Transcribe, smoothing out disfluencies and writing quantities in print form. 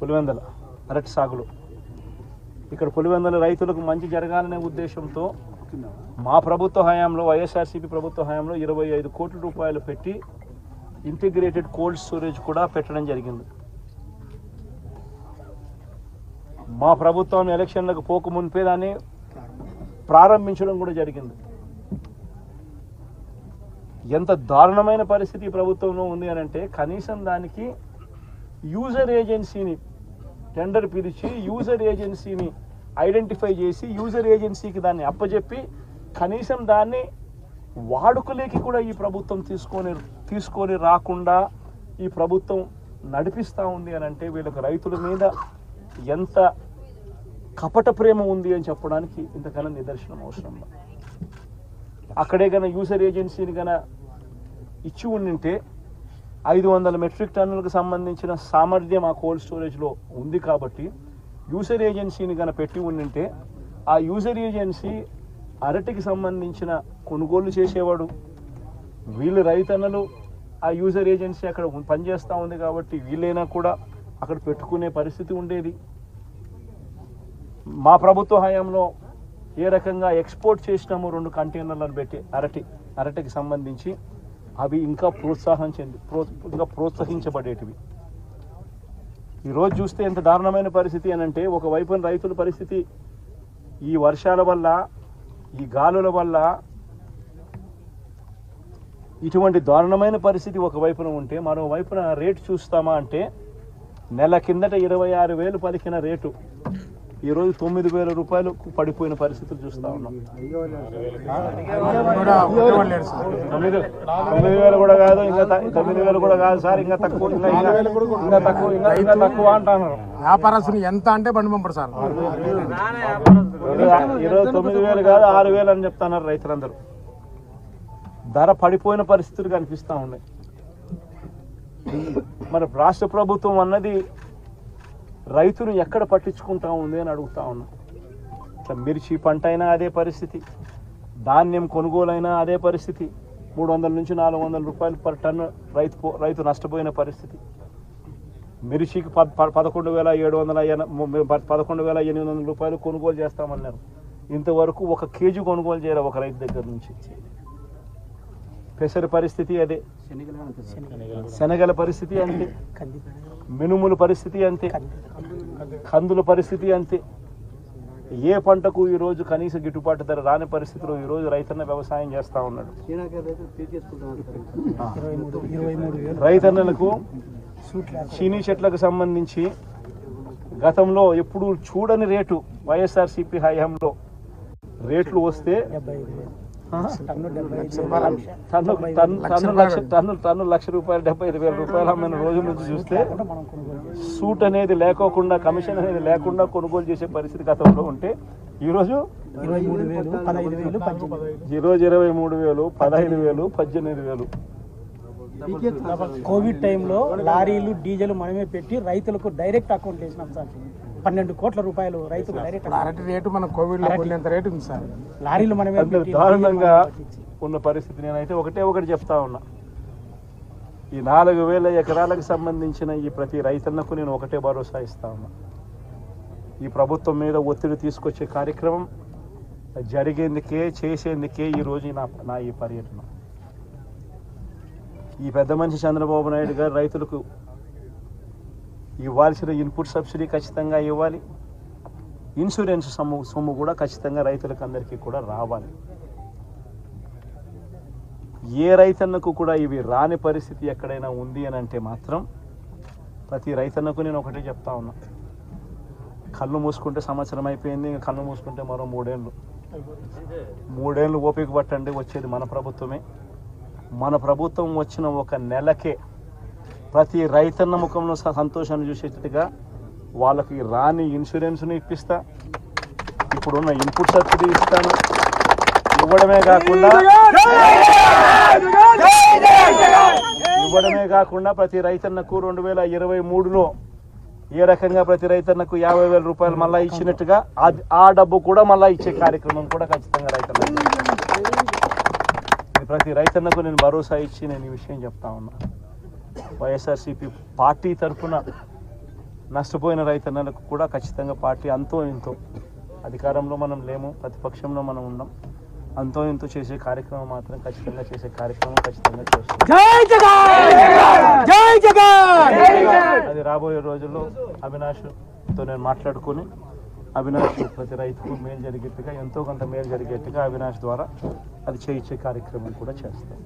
పులివెందల అరటి సాగులో. ఇక్కడ పులివెందల రైతులకు మంచి జరగాలనే ఉద్దేశంతో మా ప్రభుత్వ హయాంలో, వైఎస్ఆర్సీపీ ప్రభుత్వ హయాంలో 25 కోట్ల రూపాయలు పెట్టి ఇంటిగ్రేటెడ్ కోల్డ్ స్టోరేజ్ కూడా పెట్టడం జరిగింది. మా ప్రభుత్వం ఎలక్షన్లకు పోక మునిపే దాన్ని ప్రారంభించడం కూడా జరిగింది. ఎంత దారుణమైన పరిస్థితి ఈ ప్రభుత్వంలో ఉంది అని అంటే, కనీసం దానికి యూజర్ ఏజెన్సీని టెండర్ పిలిచి యూజర్ ఏజెన్సీని ఐడెంటిఫై చేసి యూజర్ ఏజెన్సీకి దాన్ని అప్పచెప్పి కనీసం దాన్ని వాడుకలేకి కూడా ఈ ప్రభుత్వం తీసుకొని రాకుండా ఈ ప్రభుత్వం నడిపిస్తూ ఉంది అని అంటే వీళ్ళకి రైతుల మీద ఎంత కపట ప్రేమ ఉంది అని చెప్పడానికి ఇంతకన్నా నిదర్శనం అవసరం. అక్కడే కన్నా యూజర్ ఏజెన్సీని కన్నా ఇచ్చి ఉండింటే 500 మెట్రిక్ టన్నులకు సంబంధించిన సామర్థ్యం ఆ కోల్డ్ స్టోరేజ్లో ఉంది కాబట్టి యూజర్ ఏజెన్సీని కన్నా పెట్టి ఉండింటే ఆ యూజర్ ఏజెన్సీ అరటికి సంబంధించిన కొనుగోలు చేసేవాడు. వీళ్ళు రైతన్నలు ఆ యూజర్ ఏజెన్సీ అక్కడ పనిచేస్తూ ఉంది కాబట్టి వీళ్ళైనా కూడా అక్కడ పెట్టుకునే పరిస్థితి ఉండేది. మా ప్రభుత్వ హయాంలో ఏ రకంగా ఎక్స్పోర్ట్ చేసినాము 2 కంటైనర్లను పెట్టి అరటికి సంబంధించి అవి ఇంకా ప్రోత్సహించబడేటివి. ఈరోజు చూస్తే ఎంత దారుణమైన పరిస్థితి అని అంటే, ఒకవైపున రైతుల పరిస్థితి ఈ వర్షాల వల్ల, ఈ గాలుల వల్ల ఇటువంటి దారుణమైన పరిస్థితి ఒకవైపున ఉంటే, మరోవైపున రేటు చూస్తామా అంటే నెల కిందట 26,000 పలికిన రేటు ఈరోజు 9,000 రూపాయలు పడిపోయిన పరిస్థితులు చూస్తూ ఉన్నాం. 9,000 కూడా కాదు, ఇంకా 9,000 కూడా కాదు సార్, ఇంకా తక్కువ అంటున్నారు. వ్యాపారస్తులు ఎంత అంటే బండి పంపడు సార్. ఈరోజు 9,000 కాదు 6,000 అని చెప్తున్నారు రైతులందరూ. ధర పడిపోయిన పరిస్థితులు కనిపిస్తూ ఉన్నాయి. మరి రాష్ట్ర ప్రభుత్వం అన్నది రైతును ఎక్కడ పట్టించుకుంటా ఉంది అని అడుగుతా ఉన్నా. ఇట్లా మిర్చి పంట అయినా అదే పరిస్థితి, ధాన్యం కొనుగోలైనా అదే పరిస్థితి. 300 నుంచి 400 రూపాయలు పర్ టన్ను రైతు నష్టపోయిన పరిస్థితి. మిర్చికి 11,800 రూపాయలు కొనుగోలు చేస్తామన్నారు. ఇంతవరకు 1 కేజీ కొనుగోలు చేయాలి ఒక రైతు దగ్గర నుంచి. పెసర పరిస్థితి అదే, శనగల పరిస్థితి అంతే, మినుముల పరిస్థితి అంతే, కందుల పరిస్థితి అంతే. ఏ పంటకు ఈరోజు కనీస గిట్టుబాటు ధర రాని పరిస్థితిలో ఈరోజు రైతన్న వ్యవసాయం చేస్తూ ఉన్నాడు. రైతన్నలకు చీనీ చెట్లకు సంబంధించి గతంలో ఎప్పుడు చూడని రేటు వైఎస్ఆర్సీపీ హయాంలో రేట్లు వస్తే టన్ను ₹1,00,000 75,000 అమ్మిన రోజుల నుంచి చూస్తే సూట్ అనేది లేకోకుండా, కమిషన్ అనేది లేకుండా కొనుగోలు చేసే పరిస్థితి గతంలో ఉంటే ఈరోజు 23,000, 15,000, 18,000. కోవిడ్ టైంలో లారీలు డీజిల్ మనమే పెట్టి రైతులకు డైరెక్ట్ అకౌంట్ వేసినాం సార్. 12 కోట్ల రూపాయలు రైతులు డైరెక్ట్. అరటి రేటు మన కోవిడ్ లో ఎంత రేటు ఉంది సార్. లారీలు మనమే దారుణంగా ఉన్న పరిస్థితి. నేనైతే ఒకటి చెప్తా ఉన్నా, ఈ 4,000 ఎకరాలకు సంబంధించిన ఈ ప్రతి రైతన్నకు నేను ఒకటే భరోసా ఇస్తా ఉన్నా. ఈ ప్రభుత్వం మీద ఒత్తిడి తీసుకొచ్చే కార్యక్రమం జరిగేందుకే, చేసేందుకే ఈరోజు నా ఈ పర్యటన. ఈ పెద్ద మనిషి చంద్రబాబు నాయుడు గారు రైతులకు ఇవ్వాల్సిన ఇన్పుట్ సబ్సిడీ ఖచ్చితంగా ఇవ్వాలి, ఇన్సూరెన్స్ సొమ్ము కూడా ఖచ్చితంగా రైతులకు అందరికీ కూడా రావాలి. ఏ రైతన్నకు కూడా ఇవి రాని పరిస్థితి ఎక్కడైనా ఉంది అని అంటే మాత్రం ప్రతి రైతన్నకు నేను ఒకటే చెప్తా ఉన్నా, కళ్ళు మూసుకుంటే సంవత్సరం అయిపోయింది, ఇంకా కళ్ళు మూసుకుంటే మరో 3 ఏళ్ళు ఓపిక పట్టండి. వచ్చేది మన ప్రభుత్వమే. మన ప్రభుత్వం వచ్చిన 1 నెలకే ప్రతి రైతన్న ముఖంలో సంతోషాన్ని చూసేటట్టుగా వాళ్ళకి రాని ఇన్సూరెన్స్ను ఇప్పిస్తా, ఇప్పుడున్న ఇన్పుట్ సబ్సిడీ ఇస్తాను. ఇవ్వడమే కాకుండా ప్రతి రైతన్నకు 2023లో ఏ రకంగా ప్రతి రైతన్నకు 50,000 రూపాయలు మళ్ళీ ఇచ్చినట్టుగా ఆ డబ్బు కూడా మళ్ళీ ఇచ్చే కార్యక్రమం కూడా ఖచ్చితంగా రైతన్న ప్రతి రైతన్నకు నేను భరోసా ఇచ్చి నేను ఈ విషయం చెప్తా ఉన్నా. వైఎస్ఆర్సీపీ పార్టీ తరఫున నష్టపోయిన రైతన్నలకు కూడా ఖచ్చితంగా పార్టీ అంతో ఇంతో, అధికారంలో మనం లేము, ప్రతిపక్షంలో మనం ఉన్నాం, అంతో ఇంతో చేసే కార్యక్రమం మాత్రం ఖచ్చితంగా చేసే కార్యక్రమం ఖచ్చితంగా చేస్తాం. అది రాబోయే రోజుల్లో అవినాష్తో నేను మాట్లాడుకొని అవినాష్ ప్రతి రైతుకు మేలు జరిగేట్టుగా, ఎంతో కొంత మేలు జరిగేట్టుగా అవినాష్ ద్వారా అది చేయించే కార్యక్రమం కూడా చేస్తాం.